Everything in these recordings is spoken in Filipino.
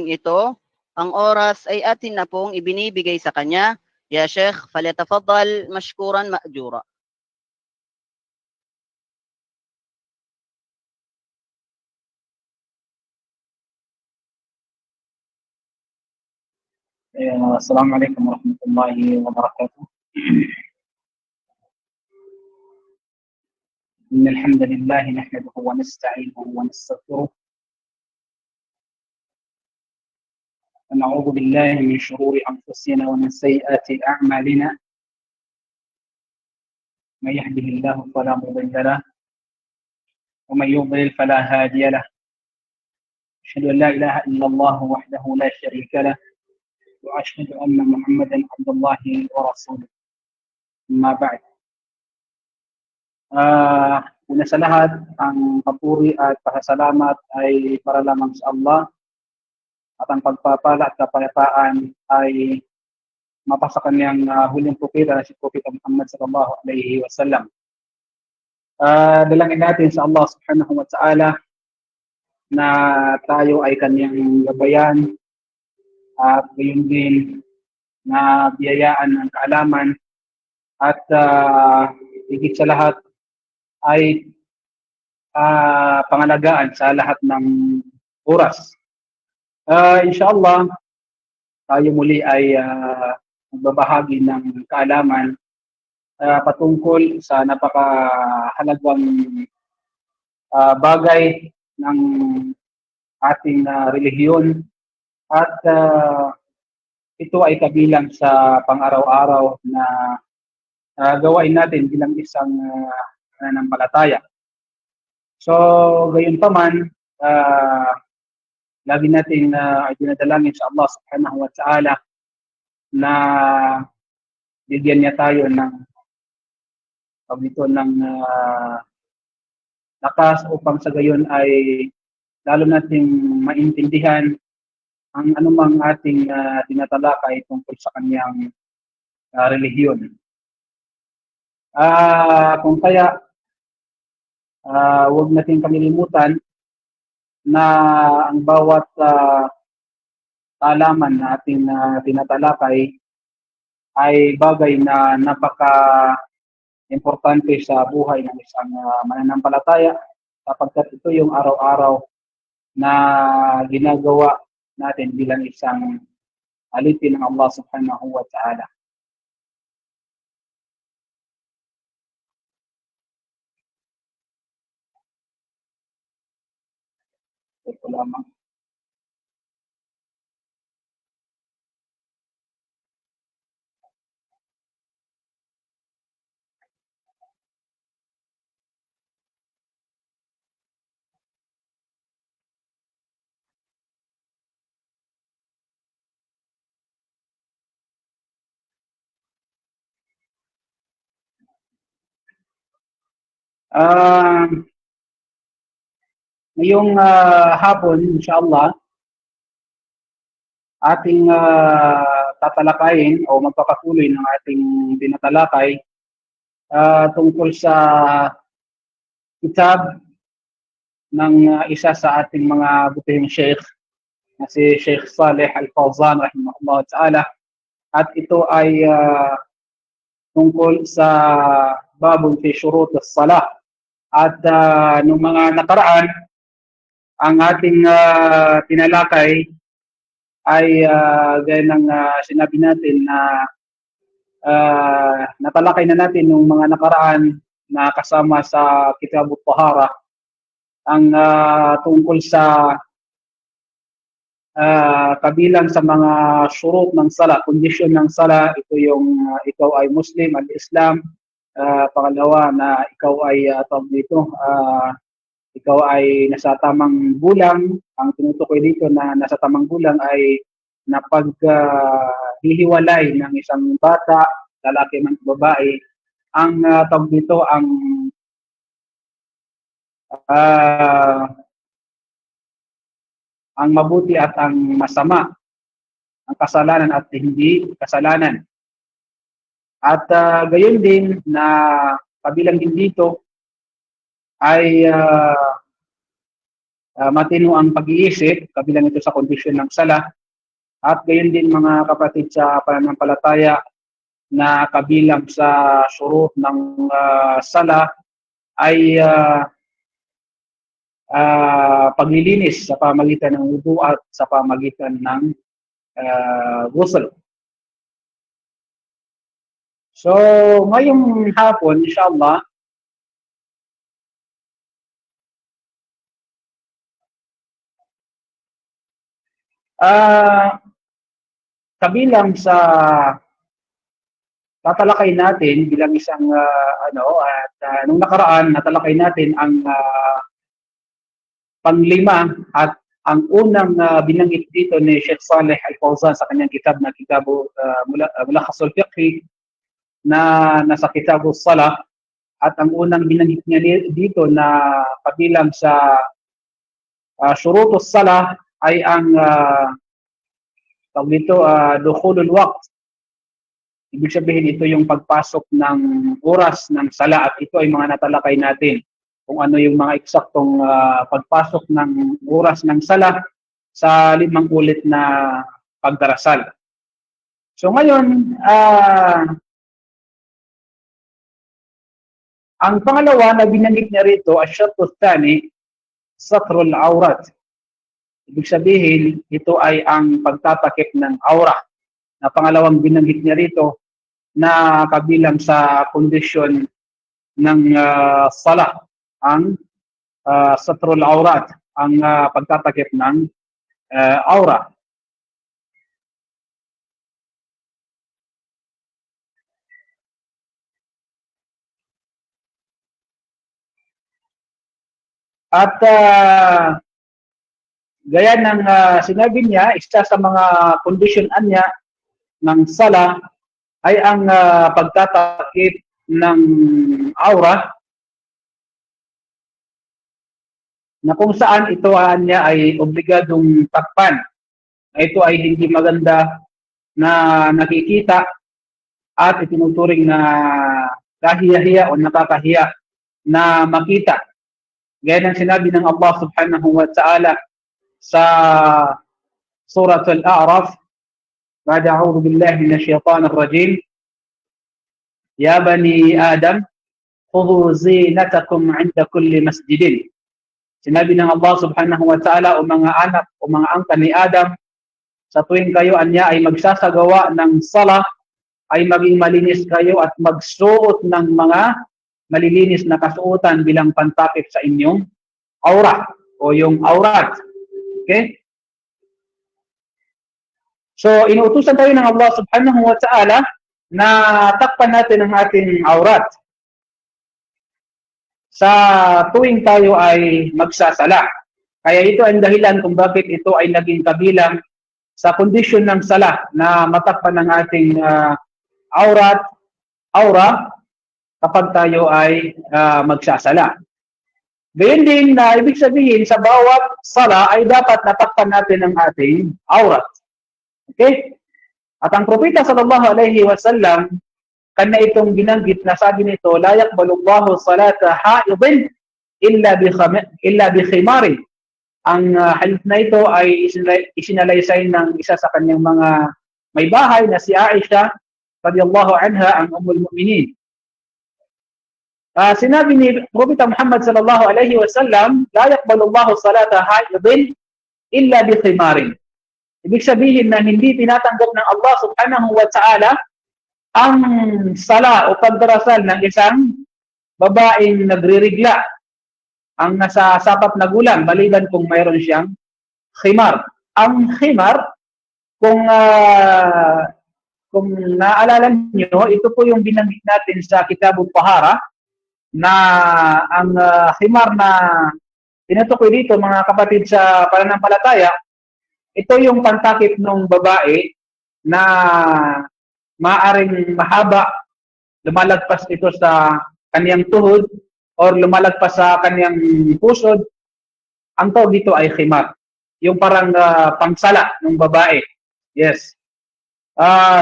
ito, ang oras ay atin na pong ibinibigay sa kanya. Ya Sheikh, falyatafaddal mashkuran ma'jura. السلام عليكم ورحمة الله وبركاته. إن الحمد لله نحمده ونستعينه ونستغفره ونعوذ بالله من شرور أنفسنا ومن سيئات أعمالنا. من يهده الله فلا مضل له ومن يضلل فلا هادي له. أشهد أن لا إله إلا الله وحده لا شريك له وأشهد أن محمدا عبد الله ورسوله. أما بعد. Una sa lahat, ang papuri at pasasalamat ay para lamang sa Allah, at ang pagpapala at kapayapaan ay mapasa kanyang huling propeta na si Propeta Muhammad sallallahu alaihi wasallam. Dalangin natin sa Allah subhanahu wa ta'ala na tayo ay kanyang gabayan at gayon din na biyayaan ng kaalaman at higit sa lahat ay pangalagaan sa lahat ng oras. Inshallah, tayo muli ay magbabahagi ng kaalaman patungkol sa napakahalagang bagay ng ating relihiyon at ito ay kabilang sa pang-araw-araw na gawain natin bilang isang nananampalataya. So, gayon pa man, lagi natin dinadalangin sa Allah subhanahu wa ta'ala na bigyan niya tayo ng lakas upang sa gayon ay lalo nating maintindihan ang anumang ating tinatalakay tungkol sa kanyang relihiyon. Kung kaya, huwag natin kalilimutan na ang bawat kaalaman na ating tinatalakay ay bagay na napaka-importante sa buhay ng isang mananampalataya, sapagkat ito yung araw-araw na ginagawa natin bilang isang alipin ng Allah subhanahu wa ta'ala. Ito lamang. Ngayong hapon, inshallah, ating tatalakayin o magpapatuloy ng ating tinatalakay tungkol sa kitab ng isa sa ating mga butihing sheikh na si Sheikh Saleh Al-Fawzan rahimahullah ta'ala, at ito ay tungkol sa babun fi shurut as-salah. At nung mga nakaraan, ang ating tinalakay ay gaya ng sinabi natin na natalakay na natin nung mga nakaraan na kasama sa Kitab at-Tahara ang tungkol sa kabilang sa mga shurut ng sala, kondisyon ng sala. Ito yung ikaw ay Muslim, al-Islam. Pangalawa na ikaw ay ikaw ay nasa tamang gulang. Ang tinutukoy dito na nasa tamang gulang ay napaghihiwalay ng isang bata, lalaki man o babae. Ang tawag dito ang mabuti at ang masama, ang kasalanan at hindi kasalanan. At gayon din na kabilang din dito ay matino ang pag-iisip, kabilang ito sa kondisyon ng sala, at gayon din mga kapatid sa pananampalataya na kabilang sa syurut ng sala ay paglilinis sa pamagitan ng wudu at sa pamagitan ng ghusl. So, ngayong hapon, inshallah, kabilang sa tatalakay natin bilang isang nung nakaraan natalakay natin ang panglima at ang unang binanggit dito ni Sheikh Saleh Al-Fawzan sa kanyang kitab na Kitabu Mulakhasul Fiqhi na nasa Kitabu Salah, at ang unang binanggit niya dito na kabilang sa syurutus salah ay ang dukhulul waqt. Ibig sabihin ito yung pagpasok ng oras ng sala, at ito ay mga natalakay natin kung ano yung mga eksaktong pagpasok ng oras ng sala sa 5 ulit na pagdarasal. So ngayon, ang pangalawa na binanggit niya rito, asyartu tsani, satrul awrat. Ibig sabihin, ito ay ang pagtatakip ng aura, na pangalawang binanggit niya rito na kabilang sa kondisyon ng salah, ang satrul awrat, ang pagtatakip ng aura. At gaya ng sinabi niya, isa sa mga kondisyonan niya ng sala ay ang pagtatakip ng aura, na kung saan ito niya ay obligadong takpan. Ito ay hindi maganda na nakikita at itinuturing na kahiya-hiya o nakakahiya na makita. Gaya ng sinabi ng Allah subhanahu wa ta'ala sa Surat Al-A'raf, بعد أعوذ بالله من الشيطان الرجيم يا بني آدم خذوا زينتكم عند كل مسجد. Sinabi ng Allah subhanahu wa ta'ala, o mga anak o mga angkan ni Adam, sa tuwing kayo anya ay magsasagawa ng sala, ay maging malinis kayo at magsuot ng mga malilinis na kasuotan bilang pantakip sa inyong aura o yung aurat. Okay? So, inuutusan tayo ng Allah subhanahu wa ta'ala na takpan natin ang ating aurat sa tuwing tayo ay magsasala. Kaya ito ang dahilan kung bakit ito ay naging kabilang sa kondisyon ng sala, na matakpan ng ating aura kapag tayo ay magsasala. Gayun din na ibig sabihin sa bawat sala ay dapat natakpan natin ang ating aurat. Okay? At ang propeta sallallahu alaihi wasallam, kanya itong binanggit na sabi nito, la yaqbalullahu salata haidin illa bi khimari. Ang hadith na ito ay isinalaysay ng isa sa kanyang mga may bahay na si Aisha radhiyallahu anha, ang ummul mu'minin. Sinabi ni Propeta Muhammad sallallahu alaihi wasallam, la yaqbalullahu salata haidin illa bi khimari. Ibig sabihin na hindi tinatanggap ng Allah subhanahu wa ta'ala ang sala o pagdarasal ng isang babaeng nagririgla, ang nasa sapat na gulang, maliban kung mayroon siyang khimar. Ang khimar, kung naalala niyo, ito po yung binanggit natin sa Kitabut Tahara, na ang khimar na tinutukoy dito, mga kapatid sa pananampalataya, ito yung pantakip ng babae na maaring mahaba, lumalagpas ito sa kaniyang tuhod o lumalagpas sa kaniyang pusod. Ang tawag dito ay khimar, yung parang pangsala ng babae. Yes.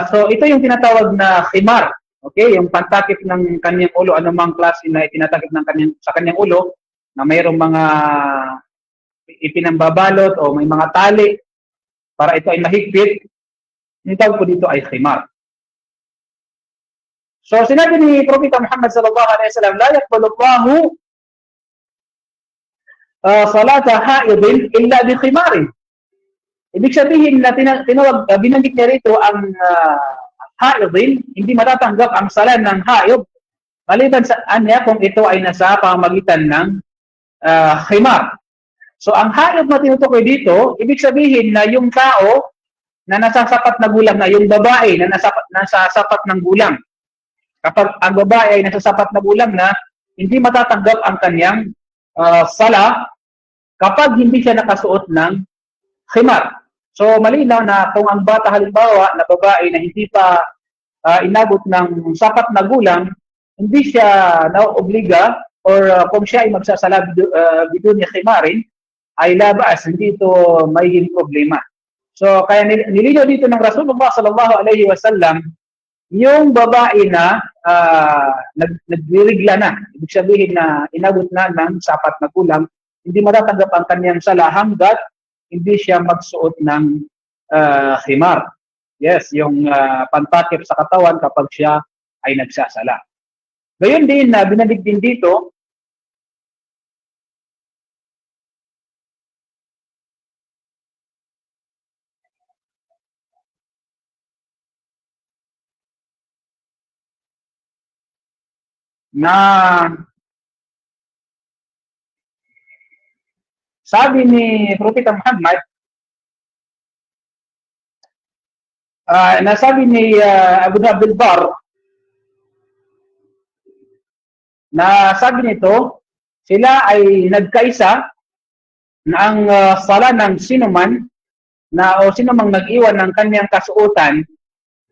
So ito yung tinatawag na khimar. Okay, yung pantakip ng kaniyang ulo, anumang klase na itinatakip ng sa kaniyang ulo, na mayroong mga ipinambabalot o may mga tali para ito ay mahigpit, yung tawag po dito ay khimar. So sinabi ni Propeta Muhammad sallallahu alaihi wasallam, la yaqbalu Allahu salata haidin illa bi khimarin. Ibig sabihin na binanggit niya rito ang haidin, hindi matatanggap ang sala ng haid maliban sa anya kung ito ay nasa pamamagitan ng khimar. So ang haid na tinutukoy dito, ibig sabihin na yung tao na nasa sapat na gulang na, yung babae na nasa sapat ng gulang. Kapag ang babae ay nasa sapat na gulang na, hindi matatanggap ang kanyang sala kapag hindi siya nakasuot ng khimar. So malinaw na kung ang bata halimbawa na babae na hindi pa inabot ng sapat na gulang, hindi siya naobliga or kung siya ay magsasala bidun ni khimarin, ay labas, hindi ito magiging problema. So kaya nilinaw dito ng Rasulullah sallallahu alaihi wasallam yung babae na nagririgla na, ibig sabihin na inabot na ng sapat na gulang, hindi matatanggap ang kanyang sala hanggat hindi siya magsuot ng khimar. Yes, yung pantakip sa katawan kapag siya ay nagsasala. Gayon din na binanggit din dito na sabi ni Propeta Muhammad, nasabi ni Abu Abdul Bar, na sabi nito, sila ay nagkaisa na ang sala ng sinuman na o sinumang nag-iwan ng kanyang kasuotan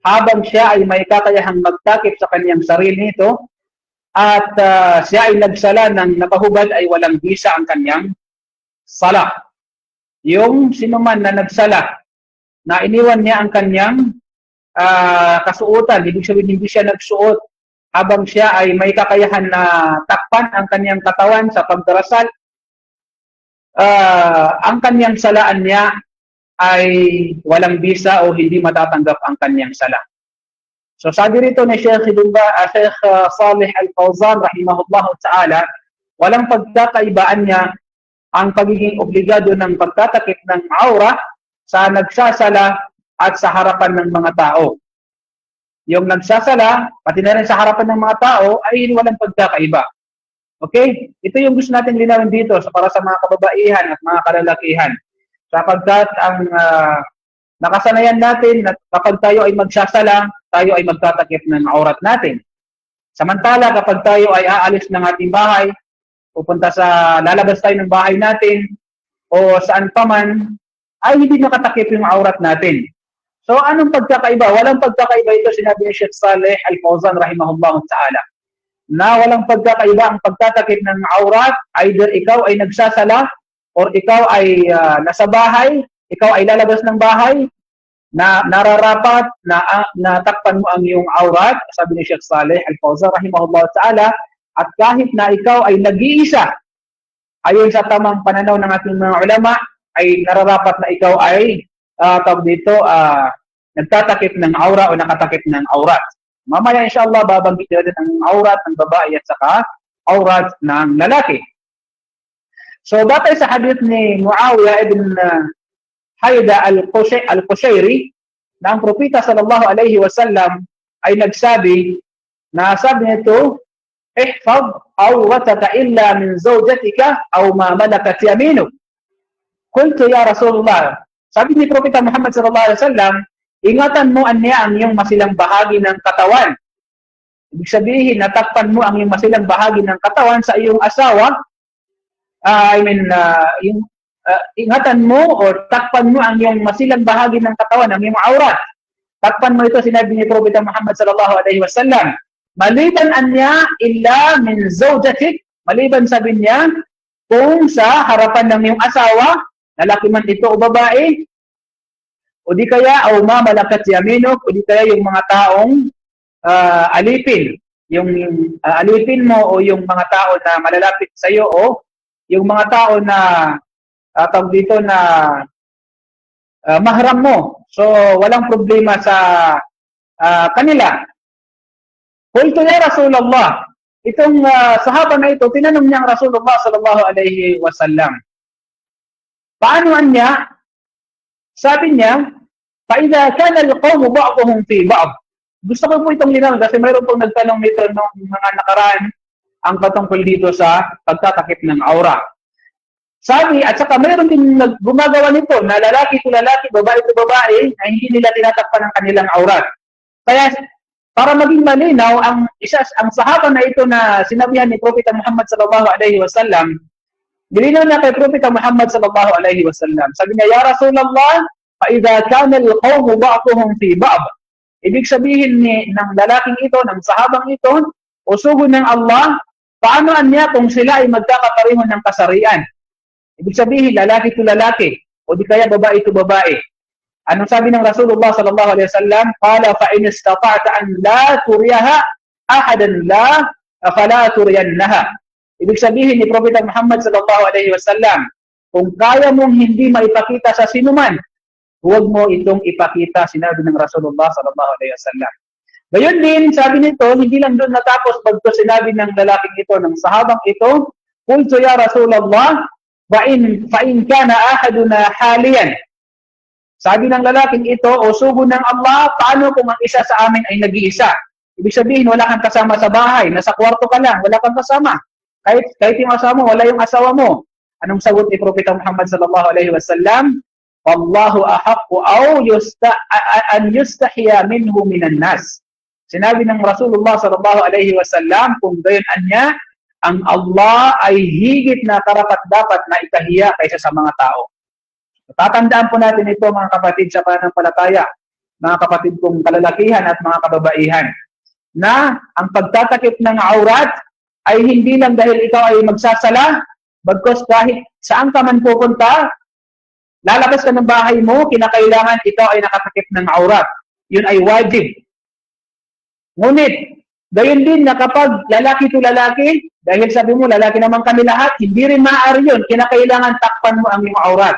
habang siya ay may kakayahang magtakip sa kanyang sarili nito at siya ay nagsala ng napahubad ay walang bisa ang kanyang sala. Yung sinuman na nagsala na iniwan niya ang kanyang kasuotan, ibig sabihin hindi siya nagsuot habang siya ay may kakayahan na takpan ang kanyang katawan sa pagdarasal, ang kanyang salaan niya ay walang bisa o hindi matatanggap ang kanyang sala. So sabi rito ni Sheikh Salih Al-Fawzan rahimahullahu ta'ala, walang pagkakaibaan niya ang pagiging obligado ng pagtatakip ng aura sa nagsasala at sa harapan ng mga tao. Yung nagsasala, pati na rin sa harapan ng mga tao, ay walang pagkakaiba. Okay? Ito yung gusto natin linawin dito para sa mga kababaihan at mga kalalakihan. Sapagkat ang nakasanayan natin na kapag tayo ay magsasala, tayo ay magtatakip ng aurat natin. Samantala, kapag tayo ay aalis ng ating bahay, lalabas tayo ng bahay natin, o saan pa man, ay hindi nakatakip yung aurat natin. So, anong pagkakaiba? Walang pagkakaiba ito, sinabi ni Sheikh Saleh Al-Fawzan rahimahullah ta'ala, na walang pagkakaiba ang pagtatakip ng aurat, either ikaw ay nagsasala, or ikaw ay nasa bahay, ikaw ay lalabas ng bahay, na nararapat na natakpan mo ang iyong aurat, sabi ni Sheikh Saleh Al-Fawzan rahimahullah ta'ala, at kahit na ikaw ay nag-iisa, ayon sa tamang pananaw ng ating mga ulama, ay nararapat na ikaw ay nagtatakip ng aura o nakatakip ng aurat. Mamaya inshallah babanggit natin ang aurat ng babae at saka aurat ng lalaki. So batay sa hadith ni Muawiyah ibn Haida al-Qushayri na ang propeta sallallahu alaihi wasallam ay nagsabi na sabi nito, ihfaz awrataka illa min zawjatika aw ma malakat yaminuk. Qultu ya Rasulullah, sabi ni Propeta Muhammad sallallahu alaihi wasallam, ingatan mo ang iyong masilang bahagi ng katawan. Ibig sabihin, natakpan mo ang iyong masilang bahagi ng katawan sa iyong asawa. Ingatan mo o takpan mo ang iyong masilang bahagi ng katawan, ang iyong aurat. Takpan mo ito, sinabi ni Propeta Muhammad sallallahu alaihi wasallam. Maliban anya illa min zawjatik, maliban sabi niya, kung sa harapan ng iyong asawa, lalaki man ito o babae, o di kaya o mamalakat yaminok, o di kaya yung mga taong alipin, yung alipin mo o yung mga tao na malalapit sa iyo o yung mga tao na tawag dito na mahram mo. So, walang problema sa kanila. Qultu ya Rasulullah, itong sahaba na ito, tinanong niya ang Rasulullah sallallahu alaihi wasallam. Paano niya? Sabi niya, فَإِذَا كَانَ الْقَوْمُ بَعْضُهُمْ فِي بَعْضٍ. Gusto ko po itong linawin kasi mayroon pong nagtanong nito ng mga nakaraan ang patungkol dito sa pagtatakip ng aura. Sabi, at saka mayroon din gumagawa nito na lalaki to lalaki, babae to babae, na hindi nila tinatakpan ng kanilang aurat. Kaya, para maging malinaw, ang sahaba na ito na sinabihan ni Propeta Muhammad sallallahu alaihi wasallam, nilinaw niya kay Propeta Muhammad sallallahu alaihi wasallam. Sabi niya, Ya Rasulullah, فَإِذَا كَانَ الْقَوْمُ بَعْضُهُمْ فِي بَعْضٍ. Ibig sabihin ng lalaking ito, ng sahabang ito, usugon ng Allah, paano niya kung sila ay magkakapareho ng kasarian? Ibig sabihin, lalaki to lalaki, o di kaya babae to babae. Anong sabi ng Rasulullah sallallahu alaihi wasallam? Qala fa in istata'ta an la turiyaha ahadan la fala turiyannaha. Ibig sabihin ni Propeta Muhammad sallallahu alaihi wasallam, kung kaya mong hindi maipakita sa sinuman, huwag mo itong ipakita, sinabi ng Rasulullah sallallahu alaihi wasallam. Gayon din, sabi nito, hindi lang doon natapos bagto sinabi ng lalaking ito, ng sahabang ito, qultu ya Rasulullah, fa in kana ahaduna haliyan. Sabi ng lalaking ito, o sugo ng Allah, paano kung ang isa sa amin ay nag-iisa? Ibig sabihin, wala kang kasama sa bahay, nasa kwarto ka lang, wala kang kasama. Kahit yung asawa mo, wala yung asawa mo. Anong sagot ni Propeta Muhammad sallallahu alaihi wasallam? Wallahu ahaqqu an yustahiya minhu minan nas. Sinabi ng Rasulullah sallallahu alaihi wasallam, kung gayon anya, ang Allah ay higit na karapat-dapat na ikahiya kaysa sa mga tao. Tatandaan po natin ito mga kapatid sa pananampalataya, mga kapatid kong kalalakihan at mga kababaihan, na ang pagtatakip ng aurat ay hindi lang dahil ikaw ay magsasala, bagkus kahit saan ka man pupunta, lalabas ka ng bahay mo, kinakailangan ikaw ay nakatakip ng aurat. Yun ay wajib. Ngunit, gayon din na kapag lalaki to lalaki, dahil sabi mo, lalaki naman kami lahat, hindi rin maaari yun. Kinakailangan takpan mo ang iyong aurat.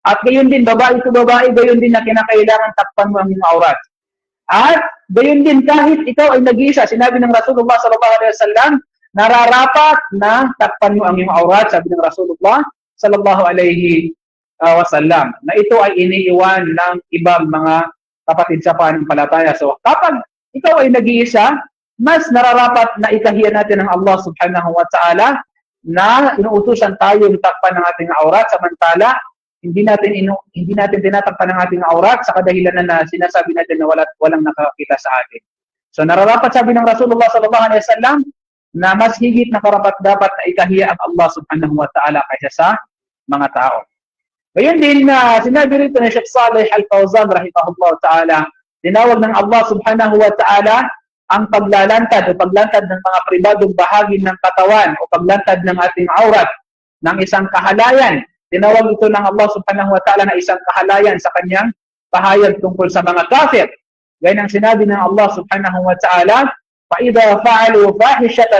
At gayon din, babae to babae, gayon din na kinakailangan takpan mo ang iyong aurat. At gayon din, kahit ikaw ay nag-iisa, sinabi ng Rasulullah sallallahu alaihi wasallam, nararapat na takpan mo ang iyong aurat, sabi ng Rasulullah sallallahu alaihi wasallam, na ito ay iniiwan ng ibang mga kapatid sa pananampalataya. So, kapag ikaw ay nag-iisa, mas nararapat na ikahiya natin ng Allah subhanahu wa ta'ala na inuutusan tayong takpan ng ating aurat, samantala hindi natin tinatakpan ng ating aurat sa kadahilan na sinasabi natin na walang nakakita sa atin. So, nararapat, sabi ng Rasulullah sallallahu alaihi wasallam, na mas higit na karapat-dapat na ikahiya ang Allah subhanahu wa ta'ala kaysa sa mga tao. Ngayon din na sinabi rito ni Sheikh Saleh Al-Fawzan rahimahullah ta'ala, tinawag ng Allah subhanahu wa ta'ala ang paglantad ng mga pribadong bahagi ng katawan o paglantad ng ating aurat ng isang kahalayan. Tinawag ito ng Allah subhanahu wa ta'ala na isang kahalayan sa kanyang pahayag tungkol sa mga kafir. Gaya ng sinabi ng Allah subhanahu wa ta'ala, فَإِذَا فَعَلُوا فَاحِشَةً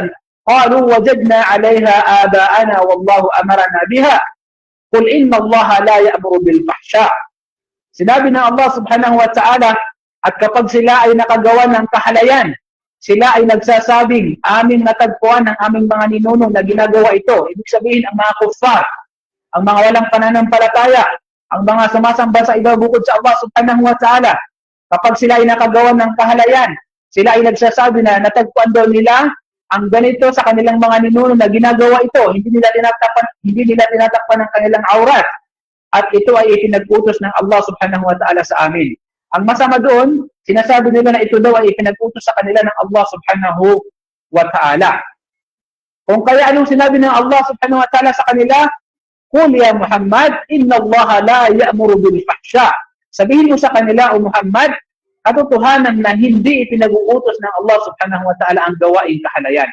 قَالُوا وَجَدْنَا عَلَيْهَا آبَاءَنَا وَاللَّهُ أَمَرَنَا بِهَا قُلْ إِنَّ اللَّهَ لَا يَأْمُرُ بِالْفَحْشَاءِ. Sinabi ng Allah subhanahu wa ta'ala, at kapag sila ay nakagawa ng kahalayan, sila ay nagsasabing, aming natagpuan ng aming mga ninuno na ginagawa ito. Ibig sabihin, ang mga kuffar, ang mga walang pananampalataya, ang mga sumasamba sa iba bukod sa Allah subhanahu wa ta'ala, kapag sila ay nakagawa ng kahalayan, sila ay nagsasabi na natagpuan daw nila ang ganito sa kanilang mga ninuno na ginagawa ito. Hindi nila tinatakpan ng kanilang aurat. At ito ay ipinag-utos ng Allah subhanahu wa ta'ala sa amin. Ang masama doon, sinasabi nila na ito daw ay ipinag-utos sa kanila ng Allah subhanahu wa ta'ala. Kung kaya anong sinabi ng Allah subhanahu wa ta'ala sa kanila, Qul ya Muhammad, inna Allah la ya'muru bil fahsya. Sabihin mo sa kanila, o Muhammad, katotohanan na hindi ipinag-uutos ng Allah subhanahu wa ta'ala ang gawaing kahalayan.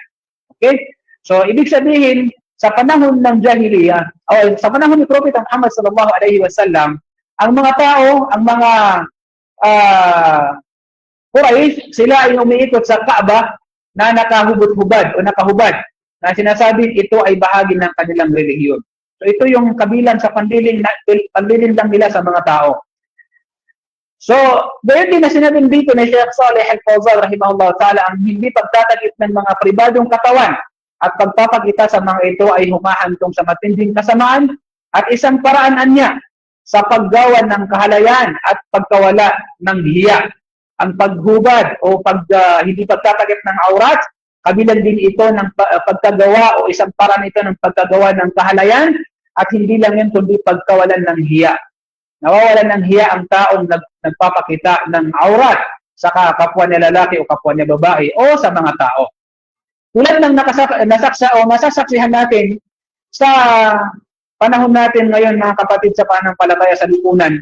Okay? So, ibig sabihin, sa panahon ng Jahiliyyah, o sa panahon ni Propeta Muhammad sallallahu alaihi wasallam, ang mga tao, ang mga Quraysh, sila ay umiikot sa Kaaba na nakahubad o nakahubad, na sinasabing ito ay bahagi ng kanilang relihiyon. So ito yung kabilang sa panlilin lang nila sa mga tao. So, gayon din na sinabi dito ni Sheikh Saleh Al-Fawzan rahimahullah ta'ala, ang hindi pagtatakip ng mga pribadong katawan at pagpapakita sa mga ito ay humahantong sa matinding kasamaan at isang paraanan niya sa paggawa ng kahalayan at pagkawala ng hiya. Ang paghubad o hindi pagtatakip ng aurat, kabilang din ito ng pagkagawa o isang paraan ito ng pagkagawa ng kahalayan at hindi lang yun kundi pagkawalan ng hiya. Nawawalan ng hiya ang taong nagpapakita ng aurat sa kapwa niya lalaki o kapwa niya babae o sa mga tao. Tulad ng masasaksihan natin sa panahon natin ngayon mga kapatid sa pananampalataya sa lipunan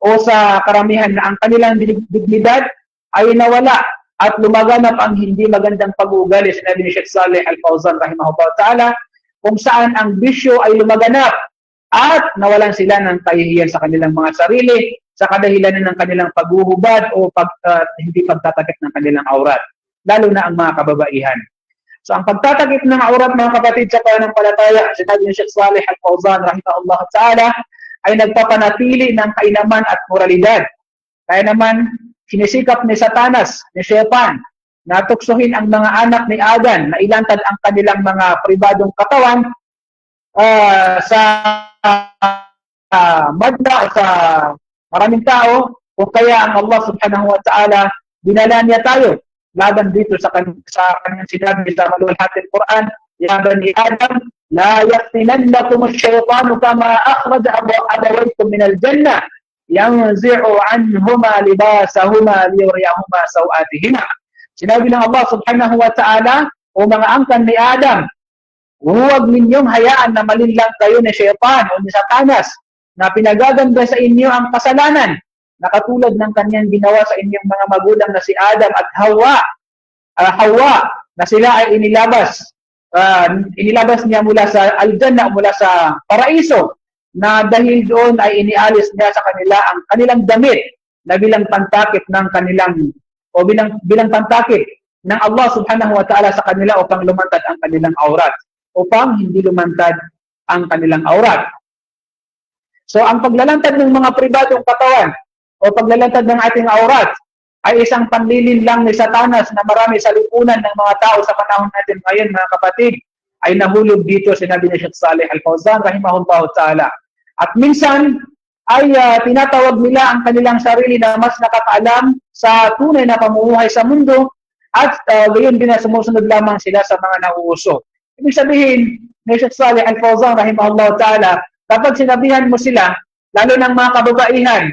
o sa karamihan na ang kanilang dignidad ay nawala at lumaganap ang hindi magandang pag-uugali. Sinabi ni Sheikh Saleh Al-Fawzan rahimahullah ta'ala kung saan ang bisyo ay lumaganap at nawalan sila ng kahihiyan sa kanilang mga sarili sa kadahilanan ng kanilang paghuhubad o hindi pagtatakip ng kanilang aurat, lalo na ang mga kababaihan. So ang pagtatakip ng aurat mga kapatid sa pananampalataya, sinabi ni Sheikh Saleh Al-Fawzan rahimahullah ta'ala, ay nagpapanatili ng kainaman at moralidad. Kaya naman sinisikap ni Satanas, ni Shaytan, na tuksohin ang mga anak ni Adan na ilantad ang kanilang mga pribadong katawan sa madla o sa maraming tao, kung kaya ang Allah subhanahu wa ta'ala dinala niya tayo laban dito sa kanyang sinabi sa maluwalhating Quran, ya bani Adam, la yaftinannakum ash-shaytanu kama akhraja abawaykum min al-jannah yanzi'u anhuma libasahuma liyuriyahuma sawatihima. Sinabi ng Allah subhanahu wa ta'ala, o mga angkan ni Adam, huwag ninyong hayaan na malinlang kayo ni Shaytan o ni Satanas na pinagaganda sa inyo ang kasalanan na katulad ng kanyang ginawa sa inyong mga magulang na si Adam at Hawa na sila ay inilabas niya mula sa Al-Jannah, mula sa Paraiso, na dahil doon ay inialis niya sa kanila ang kanilang damit na bilang pantakip ng kanilang o bilang pantakip ng Allah subhanahu wa ta'ala sa kanila upang lumantad ang kanilang aurat, upang hindi lumantad ang kanilang aurat. So ang paglalantad ng mga pribadong katawan o paglalantad ng ating aurat ay isang panlilin lang ni Satanas na marami sa lipunan ng mga tao sa panahon natin ngayon mga kapatid ay nahulog dito, sinabi ni Sheikh Saleh Al-Fawzan rahimahullah ta'ala. At minsan ay tinatawag nila ang kanilang sarili na mas nakakaalam sa tunay na pamumuhay sa mundo at gayon din na sumusunod lamang sila sa mga nauuso. Ibig sabihin ni Sheikh Saleh Al-Fawzan rahimahullah ta'ala, kapag sinabihan mo sila, lalo ng mga kababaihan,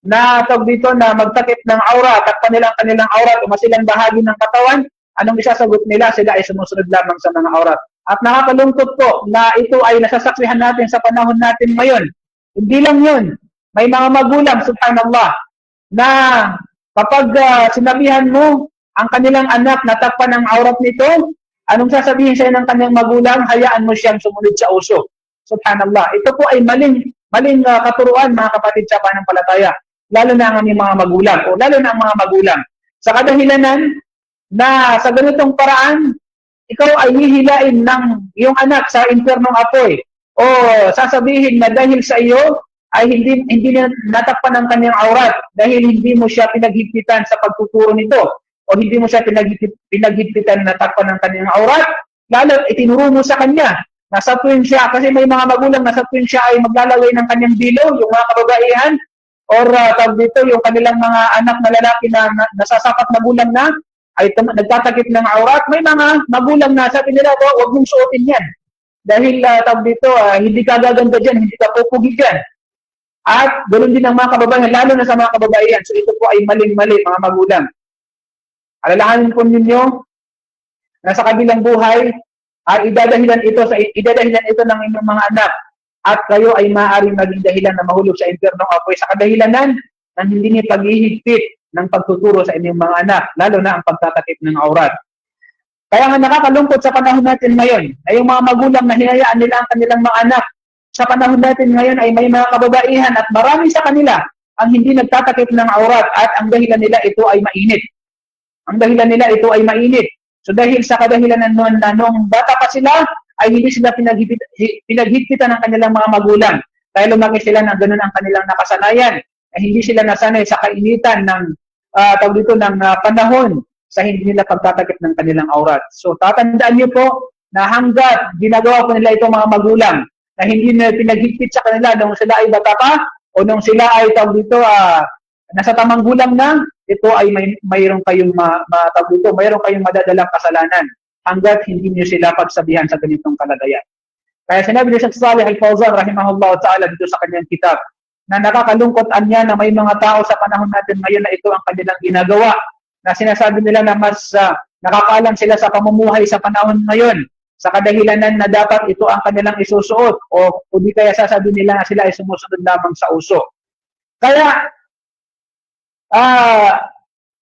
na tawag dito na magtakip ng aurat at kanilang aurat o masilang bahagi ng katawan, anong isasagot nila? Sila ay sumusunod lamang sa mga aurat. At nakakalungkot po na ito ay nasasaksihan natin sa panahon natin ngayon. Hindi lang yun. May mga magulang, subhanallah, na kapag sinabihan mo ang kanilang anak na takpan ng aurat nito, anong sasabihin sa'yo ng kanyang magulang? Hayaan mo siyang sumunod sa uso. Subhanallah. Ito po ay maling katuruan mga kapatid sa pananampalataya. Lalo na ang aming mga magulang o lalo na ang mga magulang. Sa kadahilanan na sa ganitong paraan, ikaw ay hihilain ng iyong anak sa impernong apoy o sasabihin na dahil sa iyo ay hindi natakpan ang kanyang aurat dahil hindi mo siya pinaghigpitan sa pagtuturo nito o hindi mo siya pinaghigpitan na takpan ng kanyang aurat, lalo itinuro mo sa kanya na sa tuwing siya, kasi may mga magulang na sa tuwing siya ay maglalagay ng kanyang dilo, yung mga kababaihan, or tawag dito, yung kanilang mga anak na lalaki na nasasapat na bulan na, ay nagtatakip ng aurat, may mga magulang na sabi nila, huwag mong suotin yan. Dahil tawag dito, hindi ka gaganda dyan, hindi ka pupugi dyan. At ganoon din ang mga kababaihan, lalo na sa mga kababaihan. So ito po ay maling-mali mga magulang. Alalahanin po ninyo na sa kabilang buhay, idadahilan ito ng inyong mga anak at kayo ay maaaring maging dahilan na mahulog sa impyernong apoy sa kadahilanan ng hindi niyo paghihigpit ng pagtuturo sa inyong mga anak, lalo na ang pagtatakip ng aurat. Kaya nga nakakalungkot sa panahon natin ngayon ay yung mga magulang na hinayaan nila ang kanilang mga anak. Sa panahon natin ngayon ay may mga kababaihan at marami sa kanila ang hindi nagtatakip ng aurat at ang dahilan nila ito ay mainit. So dahil sa kadahilanan noon na nung bata pa sila ay hindi sila pinaghigpitan ng kanilang mga magulang. Dahil lumaki sila na ganun ang kanilang nakasanayan. Ay hindi sila nasanay sa kainitan ng panahon sa hindi nila pagtatakip ng kanilang aurat. So tatandaan niyo po na hanggat ginagawa po nila itong mga magulang na hindi na pinaghigpit sa kanila nung sila ay bata pa o nung sila ay nasa tamang gulang na, ito ay mayroon kayong mayroon kayong madadalang kasalanan hanggat hindi niyo sila pagsabihan sa ganitong kalagayan. Kaya sinabi ni Sheikh Salih Al-Fawzan rahimahullah ta'ala dito sa kanyang kitab na nakakalungkot anya na may mga tao sa panahon natin ngayon na ito ang kanilang ginagawa, na sinasabi nila na mas nakakaalam sila sa pamumuhay sa panahon ngayon, sa kadahilanan na dapat ito ang kanilang isusuot o di kaya sasabi nila na sila ay sumusunod lamang sa uso. Kaya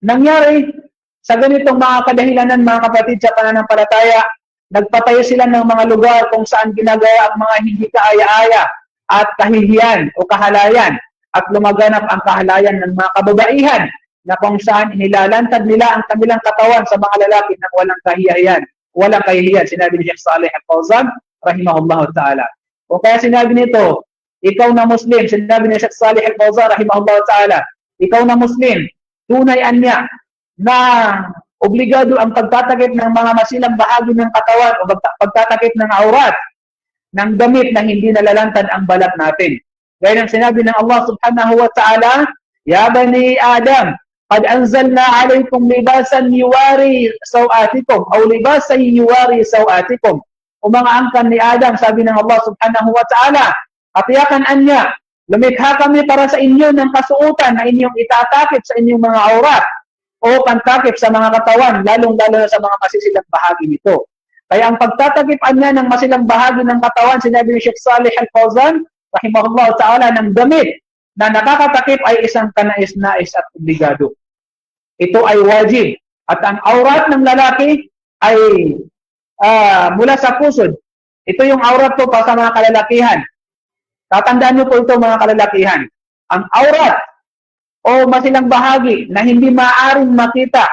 nangyari sa ganitong mga kadahilanan, mga kapatid, sa pananampalataya, nagpatayo sila ng mga lugar kung saan ginagawa ang mga hindi kaaya-aya at kahihiyan o kahalayan, at lumaganap ang kahalayan ng mga kababaihan na kung saan inilalantad nila ang kanilang katawan sa mga lalaki ng walang kahihiyan. Sinabi ni Sheikh Salih Al-Fawzan rahimahullah ta'ala. O kaya sinabi nito, ikaw na Muslim, sinabi ni Sheikh Salih Al-Fawzan rahimahullah ta'ala, ikaw na Muslim, tunay anya na obligado ang pagtatakip ng mga masilang bahagi ng katawan o pagtatakip ng aurat, ng damit na hindi nalalantad ang balat natin. Gaya ng sinabi ng Allah subhanahu wa ta'ala, Ya bani Adam, qad anzalna alaykum libasan yuwari sawatikum o libasan yuwari sawatikum. O mga angkan ni Adam, sabi ng Allah subhanahu wa ta'ala, katiyakan anya, lumikha kami para sa inyo ng kasuotan na inyong itatakip sa inyong mga aurat o pantakip sa mga katawan, lalong-lalo na sa mga masisilang bahagi nito. Kaya ang pagtatakip niya ng masilang bahagi ng katawan, sinabi ni Sheikh Salih Al-Fawzan rahimahullah ta'ala, ng damit na nakakatakip ay isang kanais-nais at obligado. Ito ay wajib. At ang aurat ng lalaki ay mula sa pusod. Ito yung aurat po pa sa mga kalalakihan. Tatandaan niyo po ito, mga kalalakihan. Ang aurat o masilang bahagi na hindi maaaring makita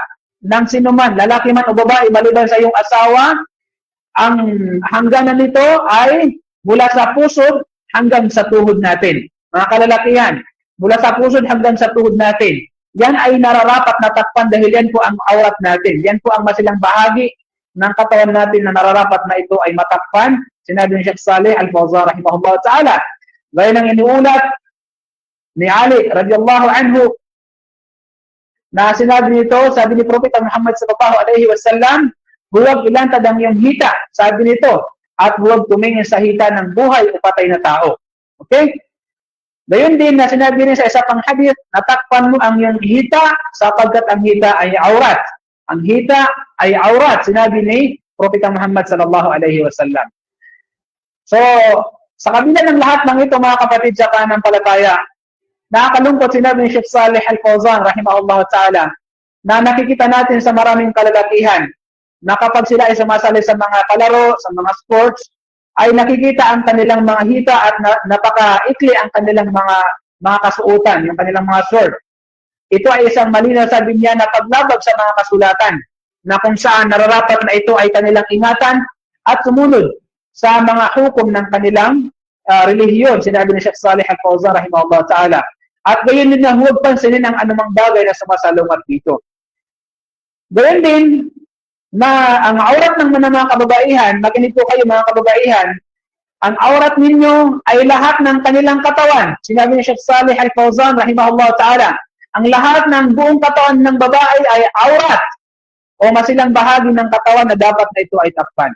ng sinuman, lalaki man o babae, maliban sa iyong asawa, ang hangganan nito ay mula sa pusod hanggang sa tuhod natin. Mga kalalakihan, mula sa pusod hanggang sa tuhod natin. Yan ay nararapat na takpan dahil yan po ang aurat natin. Yan po ang masilang bahagi ng katawan natin na nararapat na ito ay matakpan. Sinabi ni Sheikh Salih Al-Fawzan rahimahullah ta'ala. Gaya ng iniulat ni Ali radiyallahu anhu na sinabi nito, sabi ni Propeta Muhammad sallallahu alaihi wasallam, huwag ilantad ang iyong hita, sabi nito, at huwag tumingin sa hita ng buhay o patay na tao. Okay? Gayon din na sinabi rin sa isa pang hadith, natakpan mo ang iyong hita sapagkat ang hita ay aurat. Ang hita ay aurat, sinabi ni Propeta Muhammad sallallahu alaihi wasallam. So, sa kabila ng lahat ng ito, mga kapatid sa pananampalataya, nakakalungkot, sinabi ni Sheikh Salih Al-Fawzan rahimahullah ta'ala, na nakikita natin sa maraming kalalakihan na kapag sila ay sumasali sa mga palaro, sa mga sports, ay nakikita ang kanilang mga hita at napaka-ikli ang kanilang mga kasuotan, yung kanilang mga short. Ito ay isang malinaw, sabi niya, na paglabag sa mga kasulatan, na kung saan nararapat na ito ay kanilang ingatan at sumunod sa mga hukom ng kanilang relihiyon, sinabi ni Sheikh Salih Al-Fawzan rahimahullah ta'ala. At gayon din na huwag pansinin ang anumang bagay na sumasalungat dito. Gayon din na ang aurat ng mga kababaihan, makinig po kayo mga kababaihan, ang aurat ninyo ay lahat ng kanilang katawan. Sinabi ni Sheikh Salih Al-Fawzan rahimahullah ta'ala, ang lahat ng buong katawan ng babae ay aurat o masilang bahagi ng katawan na dapat na ito ay takpan.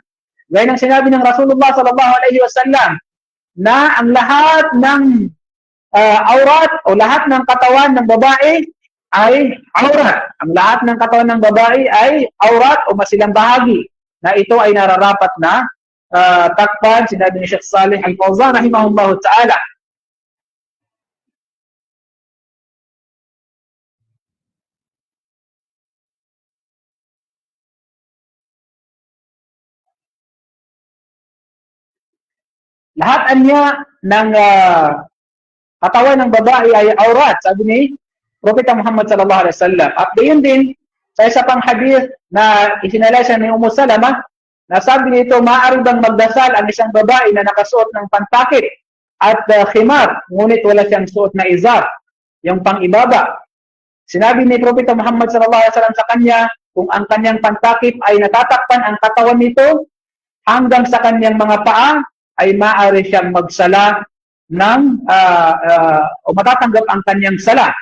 Gaya ng sinabi ng Rasulullah sallallahu alaihi wasallam na ang lahat ng aurat o lahat ng katawan ng babae ay aurat. Ang lahat ng katawan ng babae ay aurat o masilang bahagi na ito ay nararapat na takpan, sinabi ni Sheikh Salih Al-Fawzan rahimahullah ta'ala. Lahat anya ng katawan ng babae ay aurat, sabi ni Propeta Muhammad sallallahu alaihi wasallam. At gayon din sa isa pang hadith na isinalasa ni Ummu Salama Nasabi nito, maaari bang magdasal ang isang babae na nakasuot ng pantakip at khimar, ngunit wala siyang suot na izar, yung pang-ibaba. Sinabi ni Propeta Muhammad sallallahu alaihi wasallam sa kanya, kung ang kanyang pantakip ay natatakpan ang katawan nito hanggang sa kanyang mga paa, ay maaari siyang magsala ng o matatanggap ang kanyang sala.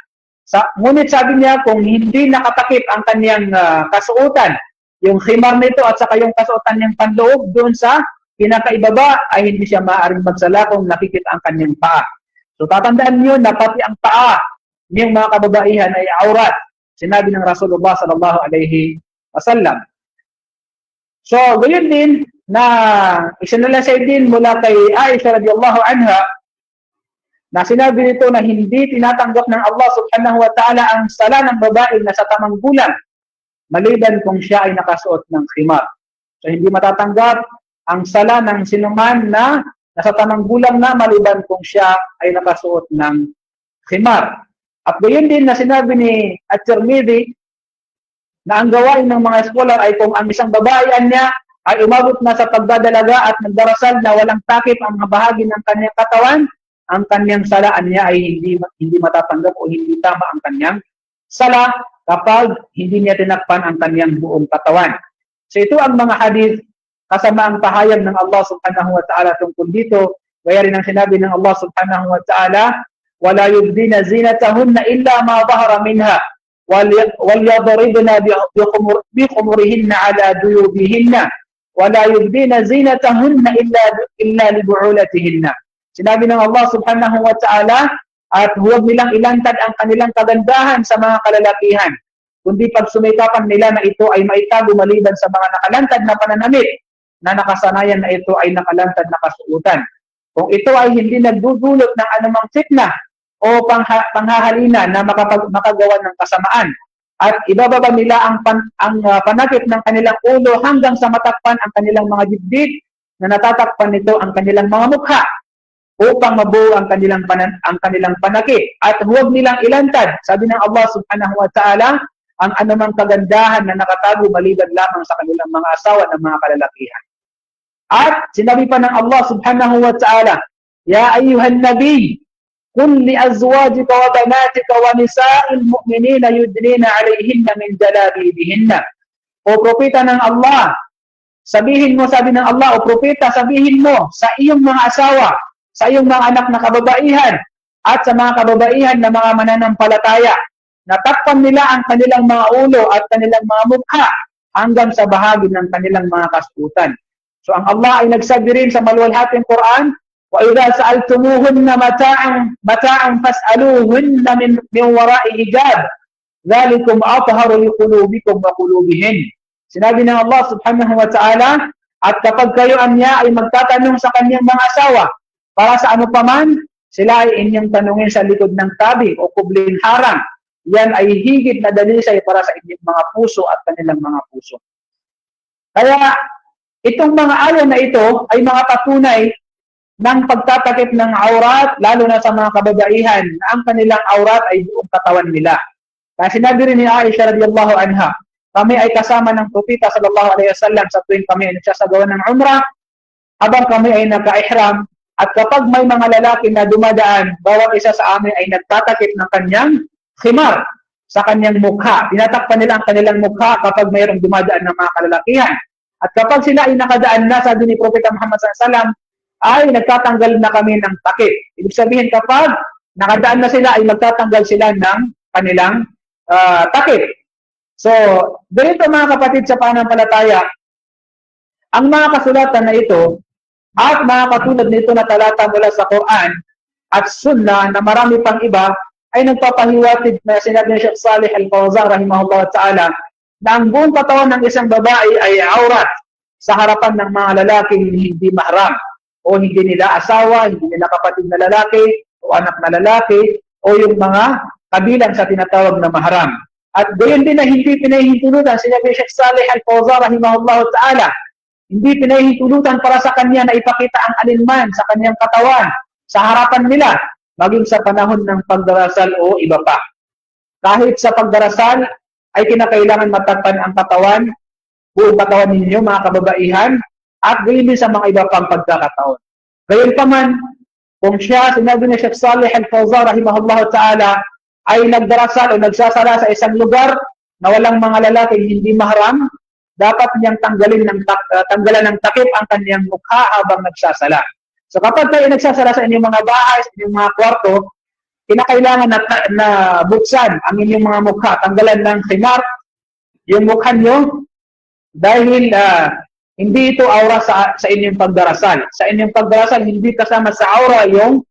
Ngunit sabi niya, kung hindi nakatakip ang kanyang kasuotan, yung khimar nito at saka yung kasuotan niyang panloob doon sa pinakaibaba, ay hindi siya maaaring magsala kung nakikita ang kanyang paa. So tatandaan niyo na pati ang paa niyang mga kababaihan ay aurat. Sinabi ng Rasulullah sallallahu alaihi wasallam. So gayon din na isinalasay din mula kay Aisha radhiyallahu anha na sinabi nito na hindi tinatanggap ng Allah subhanahu wa ta'ala ang sala ng babae na sa tamang gulang maliban kung siya ay nakasuot ng khimar. So hindi matatanggap ang sala ng sinuman na nasa tamang gulang na maliban kung siya ay nakasuot ng khimar. At gayon din na sinabi ni At-Tirmidhi na ang gawain ng mga scholar ay kung ang isang babae niya ay umabot na sa pagdadalaga at nagdarasal na walang takip ang bahagi ng kanyang katawan, ang kanyang salaan niya ay hindi matatanggap o hindi tama ang kanyang sala kapag hindi niya tinakpan ang kanyang buong katawan. So ito ang mga hadith kasama ang pahayag ng Allah subhanahu wa ta'ala tungkol dito. Kaya rin ang sinabi ng Allah subhanahu wa ta'ala, وَلَا يُبْدِينَ زِينَتَهُنَّ إِلَّا مَا ظَهَرَ مِنْهَا وَلْيَضْرِبْنَ بِخُمُرِهِنَّ عَلَى جُيُوبِهِنَّ وَلَا يُبْدِينَ زِينَتَهُنَّ إِلَّا لِبُعُولَتِهِنَّ. Sinabi ng Allah subhanahu wa ta'ala, at huwag nilang ilantad ang kanilang kagandahan sa mga kalalakihan, kundi pag sumikapan nila na ito ay maitago maliban sa mga nakalantad na pananamit na nakasanayan na ito ay nakalantad na kasuotan. Kung ito ay hindi nagdudulot ng anumang fitna o panghahalina na makagawa ng kasamaan, at ibababa nila ang panakip ng kanilang ulo hanggang sa matakpan ang kanilang mga dibdib na natatakpan nito ang kanilang mga mukha upang mabuo ang kanilang panakip, at huwag nilang ilantad, sabi ng Allah subhanahu wa ta'ala, ang anumang kagandahan na nakatago maliban lamang sa kanilang mga asawa ng mga kalalakihan. At sinabi pa ng Allah subhanahu wa ta'ala, Ya ayyuhan nabi, qul li azwajika wa banatika wa nisa'il mu'minina yudnina alayhinna min jalabibihinna. O propeta ng Allah, sabihin mo, sabi ng Allah, o propeta, sabihin mo sa iyong mga asawa, sa iyong mga anak na kababaihan, at sa mga kababaihan na mga mananampalataya, natakpan nila ang kanilang mga ulo at kanilang mga mukha hanggang sa bahagi ng kanilang mga kasuotan. So ang Allah ay nagsabi rin sa maluwalhating Quran, wa idza sa'altumuhunna mata'an fas'aluhunna min wara'i hijab, dhalikum athharu liqulubikum wa qulubihin. Sinabi ng Allah subhanahu wa ta'ala, at kapag kayo anya ay magtatanong sa kanyang mga asawa para sa ano paman, sila ay inyong tanungin sa likod ng tabi o kubling harang. Yan ay higit na dalisay para sa inyong mga puso at kanilang mga puso. Kaya itong mga ayon na ito ay mga patunay ng pagtatakip ng aurat, lalo na sa mga kababaihan, na ang kanilang aurat ay buong katawan nila. Kaya sinabi rin ni Aisha radhiyallahu anha, kami ay kasama ng Propeta sallallahu alaihi wasallam sa tuwing kami ay nagsasagawa ng umrah, habang kami ay naka-ihram, at kapag may mga lalaki na dumadaan, bawat isa sa amin ay nagtatakip ng kanyang khimar sa kanyang mukha. Tinatakpan nila ang kanilang mukha kapag mayroong dumadaan ng mga kalalakihan. At kapag sila ay nakadaan na, sabi ni Propeta Muhammad SAW, ay nagtatanggal na kami ng takip. Ibig sabihin, kapag nakadaan na sila, ay magtatanggal sila ng kanilang takip. So, ganito mga kapatid sa pananampalataya, ang mga kasulatan na ito, at mga katulad nito na talata mula sa Quran at Sunnah na marami pang iba, ay nagpapahiwatig na sinabi ni Sheikh Salih Al-Fawzan rahimahullah ta'ala, na ang buong katawan ng isang babae ay aurat sa harapan ng mga lalaking hindi mahram o hindi nila asawa, hindi nila kapatid na lalaki o anak na lalaki o yung mga kabilang sa tinatawag na mahram. At gayon din na hindi pinahihintulutan, sinabi Sheikh Salih Al-Fawzan rahimahullah ta'ala, hindi pinahihintulutan para sa kanya na ipakita ang alinman sa kanyang katawan sa harapan nila, maging sa panahon ng pagdarasal o iba pa. Kahit sa pagdarasal ay kinakailangan matakpan ang katawan buong katawan ninyo, mga kababaihan, at gayon din sa mga iba pang pagkakataon. Gayon pa man, kung siya, sinabi ni Sheikh Salih Al-Fawzan rahimahullah ta'ala, ay nagdarasal o nagsasala sa isang lugar na walang mga lalaking hindi mahram, dapat niyang tanggalan ng takip ang kanyang mukha habang nagsasala. So kapag kayo nagsasala sa inyong mga bahay, sa inyong mga kwarto, kinakailangan na buksan ang inyong mga mukha, tanggalan ng khimar, yung mukha nyo, dahil hindi ito aura sa inyong pagdarasal. Sa inyong pagdarasal, hindi kasama sa aura yung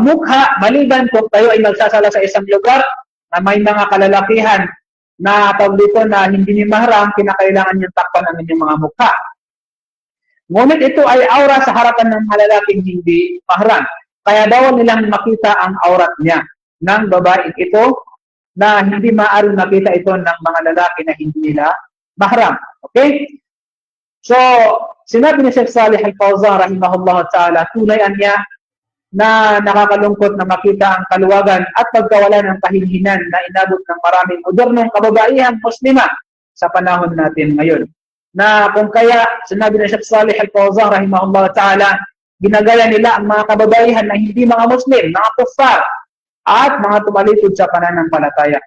mukha, maliban kung tayo ay nagsasala sa isang lugar na may mga kalalakihan na tawag dito na hindi ni mahram, kinakailangan yung takpan ang inyong mga mukha. Ngunit ito ay aura sa harapan ng mga lalaking hindi mahram. Kaya bawal nilang makita ang aurat niya ng babae ito na hindi maaaring makita ito ng mga lalaki na hindi nila mahram. Okay? So, sinabi ni Sheikh Salih Al-Fawzan rahimahullah ta'ala, tunayan niya na nakakalungkot na makita ang kaluwagan at pagkawala ng kahinhinan na inabot ng maraming modernong kababaihang muslima sa panahon natin ngayon. Na kung kaya, sinabi ni Sheikh Salih Al-Fawzan rahimahullah ta'ala, ginagaya nila ang mga kababaihan na hindi mga Muslim, mga kuffar, at mga tumalikod sa pananampalataya.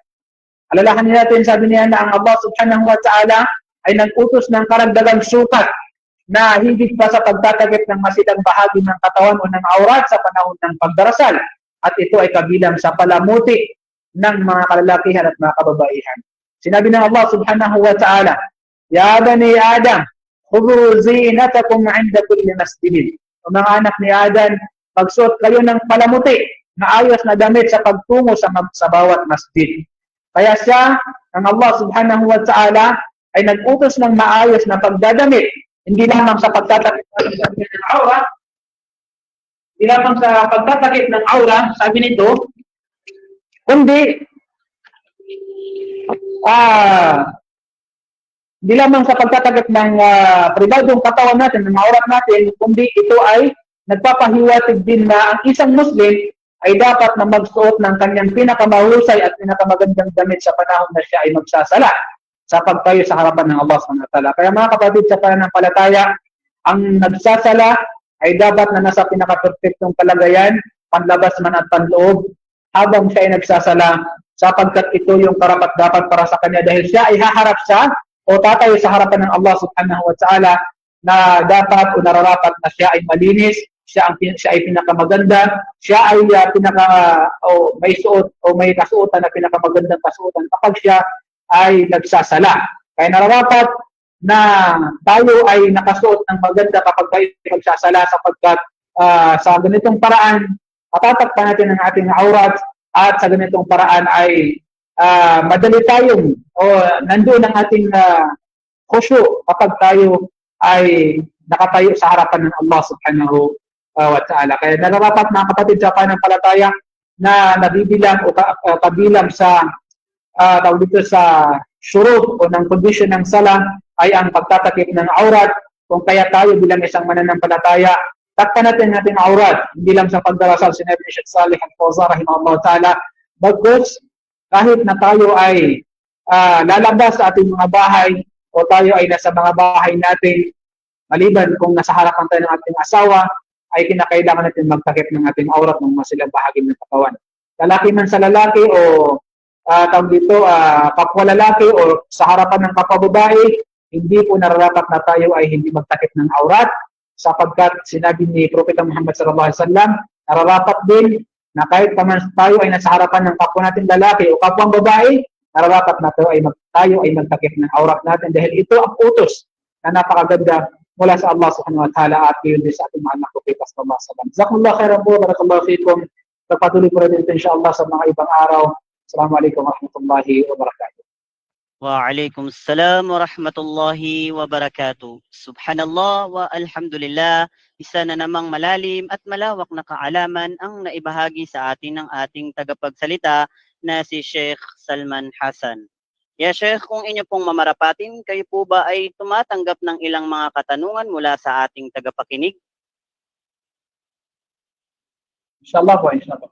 Alalahanin natin, sabi niya na ang Allah subhanahu wa ta'ala ay nag-utos ng karagdagang sukat na higit pa sa pagtatakip ng masilang bahagi ng katawan o ng aurat sa panahon ng pagdarasal. At ito ay kabilang sa palamuti ng mga kalalakihan at mga kababaihan. Sinabi ng Allah subhanahu wa ta'ala, Ya bani Adam, khudhu zinatakum 'inda kulli masjidin. O mga anak ni Adam, magsuot kayo ng palamuti na ayos na damit sa pagtungo sa bawat masjid. Kaya siya, ang Allah subhanahu wa ta'ala, ay nag-utos ng maayos na pagdadamit, hindi lamang sa pagtatakip ng aura, hindi lamang sa pagtatakip ng aura, sabi nito, kundi hindi lamang sa pagtatakip ng pribadong katawan natin, ng aurat natin, kundi ito ay nagpapahiwatig din na ang isang Muslim ay dapat na magsuot ng kanyang pinakamahusay at pinakamagandang damit sa panahon na siya ay magsasala sa pagtayo sa harapan ng Allah subhanahu wa ta'ala. Kaya mga kapatid, sa pananampalataya, ang nagsasala ay dapat na nasa pinaka-perfectong kalagayan, panlabas man at panloob, habang siya ay nagsasala, sapagkat ito yung karapat-dapat para sa kanya dahil siya ay haharap sa o tatayo sa harapan ng Allah subhanahu wa ta'ala na dapat o nararapat na siya ay malinis, siya ay pinakamaganda, siya ay may suot o may kasuotan na pinakamagandang kasuotan kapag siya ay nagsasala. Kaya nararapat na tayo ay nakasuot ng maganda kapag tayo nagsasala sapagkat sa ganitong paraan matatakpan natin ang ating aurat at sa ganitong paraan ay madali tayong o nandoon ang ating khusyu kapag tayo ay nakatayo sa harapan ng Allah subhanahu wa ta'ala. Kaya nararapat mga kapatid sa pananampalataya na nabibilang o kabilang sa tawag dito sa syurut o ng kondisyon ng sala ay ang pagtatakip ng aurat. Kung kaya tayo bilang isang mananampalataya, takpan natin ating aurat, hindi lang sa pagdarasal. Sinabi ni Sheikh Salih Al-Fawzan rahimahullah ta'ala, bagkus kahit na tayo ay lalabas sa ating mga bahay o tayo ay nasa mga bahay natin, maliban kung nasa harapan tayo ng ating asawa, ay kinakailangan natin magtakip ng ating aurat ng masilang bahagi ng katawan. Lalaki man sa lalaki o tawag dito, kapwa lalaki o sa harapan ng kapwa babae, hindi po nararapat na tayo ay hindi magtakip ng aurat sapagkat sinabi ni Propeta Muhammad sallallahu alaihi wasallam, nararapat din na kahit tayo ay nasa harapan ng kapwa natin lalaki o kapwa babae, nararapat na tayo ay magtakip ng aurat natin dahil ito ang utos na napakaganda mula sa Allah subhanahu wa ta'ala at yun din sa ating mga anak Propeta sallallahu alaihi wasallam. Jazakumullah khairan po, barakallahu fikum. Pagpatuloy po rin ito insyaAllah sa mga ibang araw. Assalamualaikum warahmatullahi wabarakatuh. Waalaikumsalam warahmatullahi wabarakatuh. Subhanallah wa alhamdulillah. Isa na namang malalim at malawak na kaalaman ang naibahagi sa atin ng ating tagapagsalita na si Sheikh Salman Hasan. Ya Sheikh, kung inyo pong mamarapatin, kayo po ba ay tumatanggap ng ilang mga katanungan mula sa ating tagapakinig? Inshallah po, inshallah.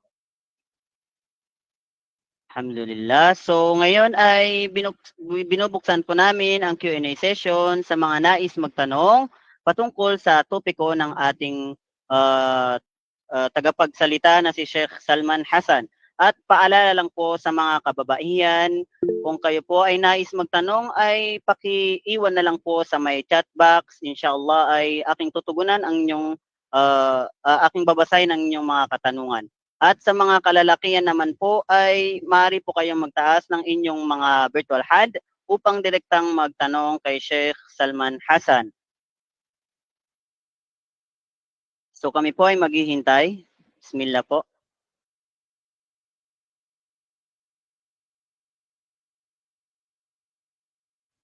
Alhamdulillah. So ngayon ay binubuksan po namin ang Q&A session sa mga nais magtanong patungkol sa topiko ng ating tagapagsalita na si Sheikh Salman Hasan. At paalala lang po sa mga kababaihan, kung kayo po ay nais magtanong ay paki-iwan na lang po sa may chat box. Inshallah ay aking tutugunan ang inyong aking babasahin ang inyong mga katanungan. At sa mga kalalakihan naman po ay maaari po kayong magtaas ng inyong mga virtual hand upang direktang magtanong kay Sheikh Salman Hasan. So kami po ay maghihintay. Bismillah po.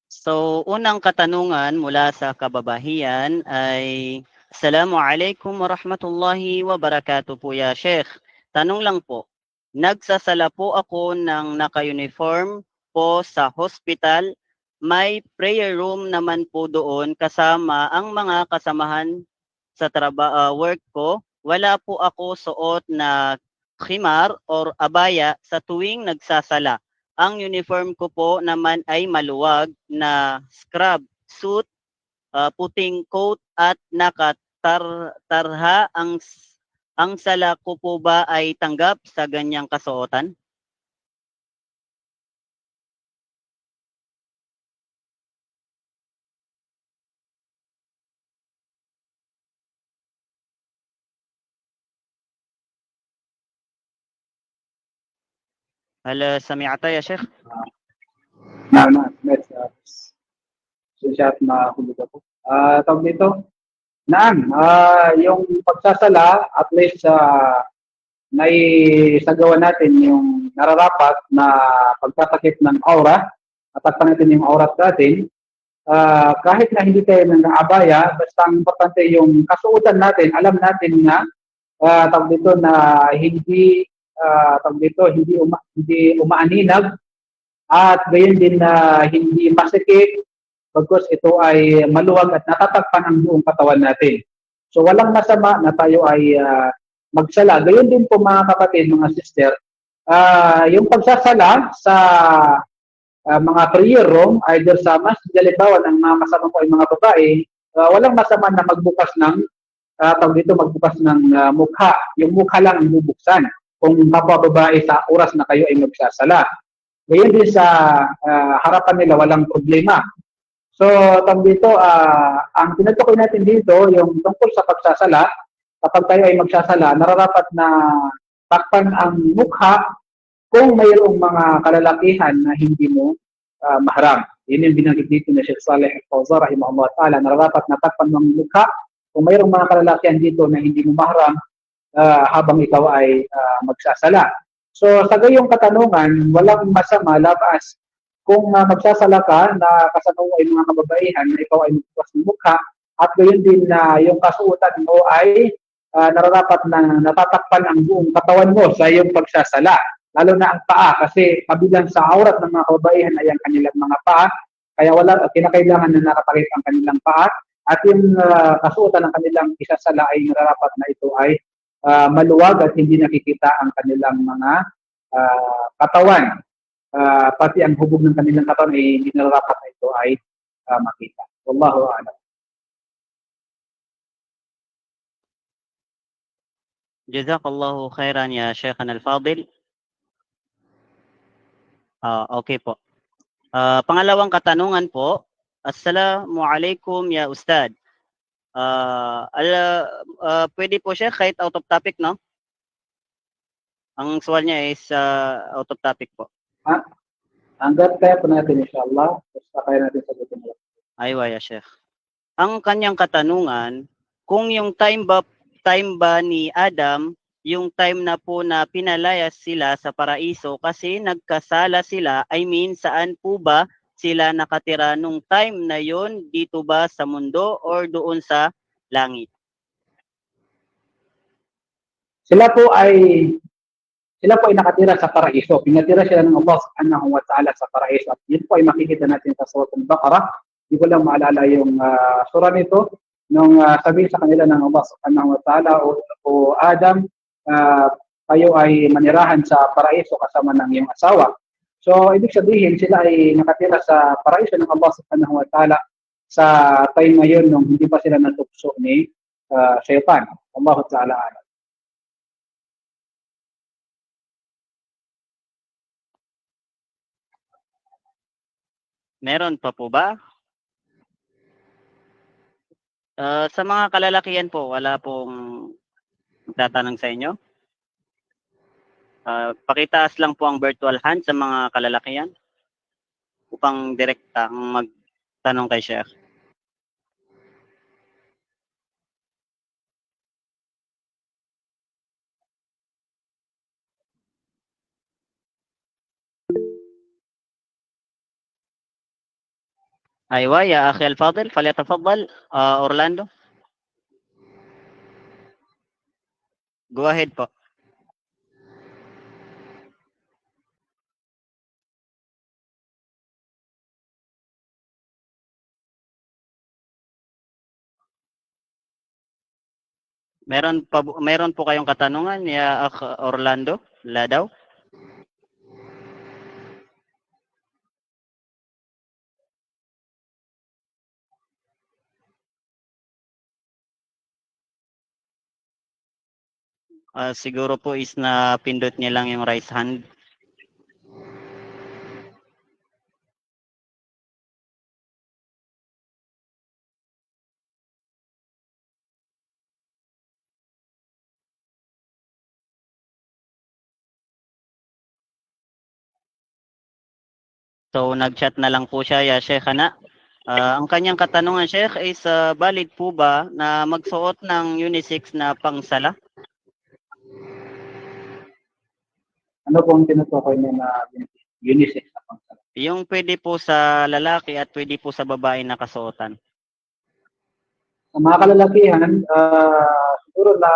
So unang katanungan mula sa kababahian ay Assalamualaikum warahmatullahi wabarakatuh po ya Sheikh. Tanong lang po, nagsasala po ako ng naka-uniform po sa hospital. May prayer room naman po doon kasama ang mga kasamahan sa work ko. Wala po ako suot na khimar or abaya sa tuwing nagsasala. Ang uniform ko po naman ay maluwag na scrub suit, puting coat at nakatarha. Ang sala ko po ba ay tanggap sa ganyang kasuotan? هل سمعت يا شيخ؟ Na, shot na hulog ako. Tawag dito, yung pagsasala, at least may sagawa natin yung nararapat na pagtatakip ng aura, tatakpan natin yung aurat natin. Kahit na hindi tayo ng abaya, basta ang importante yung kasuotan natin, alam natin na tawag dito na hindi hindi umaaninag at gayon din na hindi masikip because ito ay maluwag at natatakpan ang buong katawan natin. So walang masama na tayo ay magsala. Gayon din po mga kapatid, mga sister, yung pagsasala sa mga prayer room, either sa masjid, halimbawa ng mga kasama ko ay mga babae, walang masama na magbukas ng magbukas ng mukha. Yung mukha lang ang bubuksan kung kapwa babae sa oras na kayo ay magsasala. Ngayon din sa harapan nila walang problema. So, ang tinutukoy natin dito, yung tungkol sa pagsasala, kapag tayo ay magsasala, nararapat na takpan ang mukha kung mayroong mga kalalakihan na hindi mo maharap. Yun yung binanggit dito ni Sheikh Saleh Al-Fawzan, rahimahullah ta'ala, nararapat na takpan ng mukha kung mayroong mga kalalakihan dito na hindi mo maharap habang ikaw ay magsasala. So, sa gayong katanungan, walang masama labas kung magsasala ka na kasama mo ay mga kababaihan na ikaw ay magbukas ng mukha at gayon din na yung kasuotan mo ay nararapat na natatakpan ang buong katawan mo sa iyong pagsasala. Lalo na ang paa kasi kabilang sa aurat ng mga kababaihan ay ang kanilang mga paa. Kaya kinakailangan na nakatakip ang kanilang paa at yung kasuotan ng kanilang isasala ay nararapat na ito ay maluwag at hindi nakikita ang kanilang mga katawan. Pati ang hubog ng kanilang katawan ay hindi nararapat na ito ay makita. Wallahu a'lam. Jazakallahu khairan ya Sheikhana Al-Fadil. Okay po. Pangalawang katanungan po. Assalamualaikum ya Ustad. Pwede po siya kahit out of topic, no? Ang suwal niya is out of topic po. Hanggat kaya po natin inshallah, basta kaya natin sagutin nila. Aywa ya Sheikh. Ang kanyang katanungan, kung yung time ba ni Adam, yung time na po na pinalayas sila sa paraiso kasi nagkasala sila, I mean saan po ba sila nakatira nung time na yon, dito ba sa mundo or doon sa langit? Sila po ay nakatira sa paraiso. Pinatira sila ng Allah Subhanahu wa Ta'ala sa paraiso. At yun po ay makikita natin sa Surah Al-Baqarah. Hindi ko lang maalala yung surah nito. Nung sabihin sa kanila ng Allah Subhanahu wa Ta'ala, o Adam, kayo ay manirahan sa paraiso kasama ng iyong asawa. So, ibig sabihin, sila ay nakatira sa paraiso ng Allah subhanahu wa ta'ala sa time ngayon nung hindi pa sila natukso ni Shaytan. Allah ta'ala alam. Meron pa po ba? Sa mga kalalakihan po, wala pong tatanong sa inyo? Pakitaas lang po ang virtual hand sa mga kalalakihan upang direkta ang magtanong kay Sheikh. أيوة يا أخي الفاضل فليتفضل Orlando. Go ahead po. Meron po kayong katanungan ya Akh Orlando Ladaw? Siguro po is na pindot niya lang yung right hand. So nag-chat na lang po siya ya Sheikh na. Ang kanyang katanungan Sheikh is valid po ba na magsuot ng unisex na pangsala? Ano po ang tinutukoy niya na unisex na pangsala? Yung pwede po sa lalaki at pwede po sa babae na kasuotan. Sa mga kalalakihan, siguro na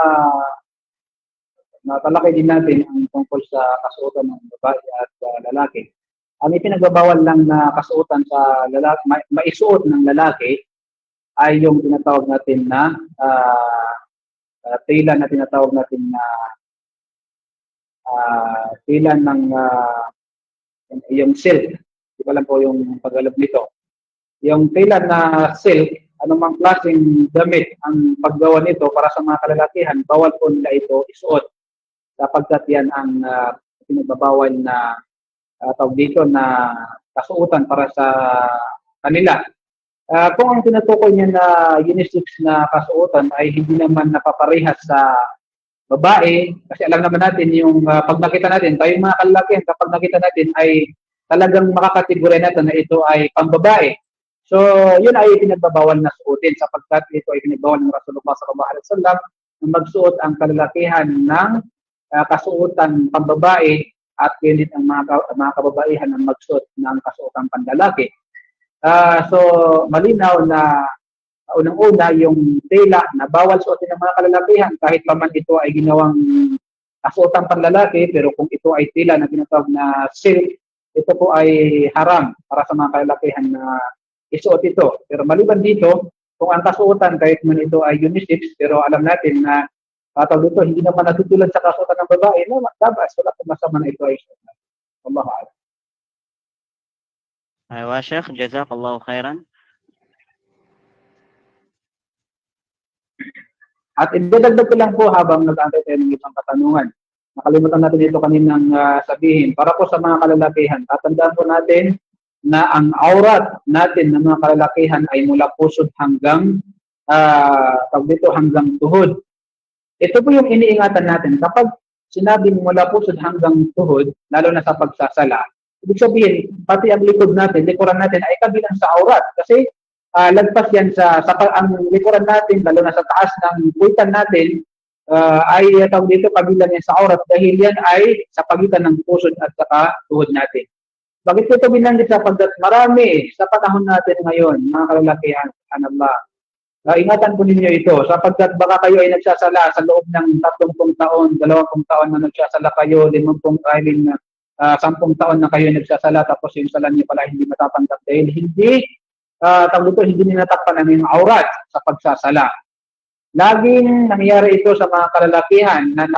natalakay din natin ang tungkol sa kasuotan ng babae at lalaki. Ang ipinagbabawal lang na kasuotan sa lalaki, maisuot ng lalaki ay yung tinatawag natin na tela na tinatawag natin na tela ng yung silk. Di ba lang po yung pag-alab nito. Yung tela na silk, anumang klaseng damit ang paggawa nito para sa mga kalalakihan, bawal po nila ito isuot. Sapagkat yan ang pinagbabawal na tawag dito na kasuotan para sa kanila. Kung ang tinutukoy niya na unisex na kasuotan ay hindi naman napaparehas sa babae, kasi alam naman natin yung pag nakita natin, tayong mga kalalakihan, kapag nakita natin ay talagang makakategorya natin na ito ay pambabae. So, yun ay pinagbabawal na suotin sapagkat ito ay pinagbawal ng Rasulullah sallallahu alaihi wasallam na magsuot ang kalalakihan ng kasuotan pambabae at yun din ang mga kababaihan ang magsuot ng kasuotan panlalaki. So, malinaw na unang-una yung tela na bawal suotin ng mga kalalakihan kahit pa man ito ay ginawang kasuotan panlalaki, pero kung ito ay tela na tinatawag na silk, ito po ay haram para sa mga kalalakihan na isuot ito. Pero maliban dito, kung ang kasuotan kahit man ito ay unisex, pero alam natin na tawag dito, hindi naman natutulad sa kasuotan ng babae, no, dabas, wala pong masama na ito ay isuot. Allahu a'lam. Aywa Sheikh, jazakallahu khairan. At idadagdag ko lang po habang nag-aantay tayo ng isang katanungan. Nakalimutan natin ito kaninang sabihin. Para po sa mga kalalakihan, tatandaan po natin na ang aurat natin ng mga kalalakihan ay mula pusod hanggang hanggang tuhod. Ito po yung iniingatan natin. Kapag sinabing mula pusod hanggang tuhod, lalo na sa pagsasala, ibig sabihin, pati ang likod natin, likuran natin ay kabilang sa aurat. Kasi lagpas yan ang likuran natin, lalo na sa taas ng puwitan natin, ay tawag dito kabilang yan sa aurat dahil yan ay sa pagitan ng pusod at saka tuhod natin. Bakit ito binanggit sapagkat marami sa panahon natin ngayon, mga kalalakihan, subhanallah, ingatan po ninyo ito sapagkat baka kayo ay nagsasala sa loob ng 30 taon, 20 taon na nagsasala kayo, 10 taon na kayo nagsasala tapos yung sala niyo pala hindi matatanggap dahil hindi hindi ninatakpan ang iyong aurat sa pagsasala. Laging nangyayari ito sa mga kalalakihan na